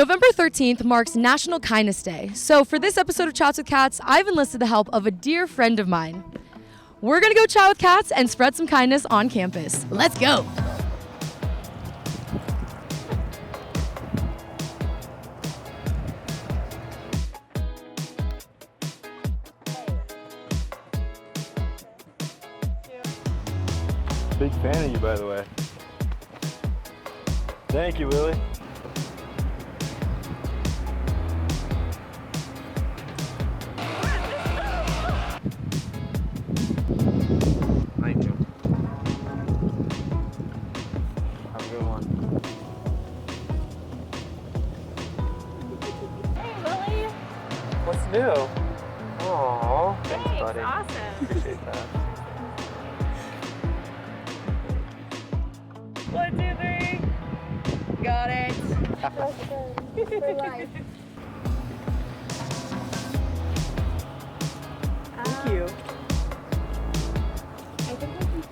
November 13th marks National Kindness Day. So for this episode of Chats with Cats, I've enlisted the help of a dear friend of mine. We're gonna go chat with cats and spread some kindness on campus. Let's go. Big fan of you, by the way. Thank you, Willie. Thank you. Have a good one. Hey, Willie. What's new? Aww, thanks, Thanks, buddy. awesome. Appreciate that. 1, 2, 3. Got it. For life. Thank you. I think we can.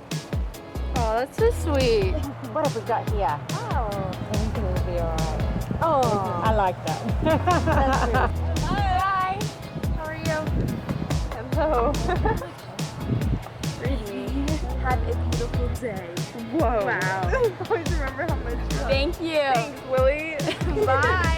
Oh, that's so sweet. What have we got here? Oh, everything will be alright. Oh, I like that. Hi. How are you? Hello. Have a beautiful day. Whoa. Wow. Always remember how much. Thank you. Thanks, Willie. Bye.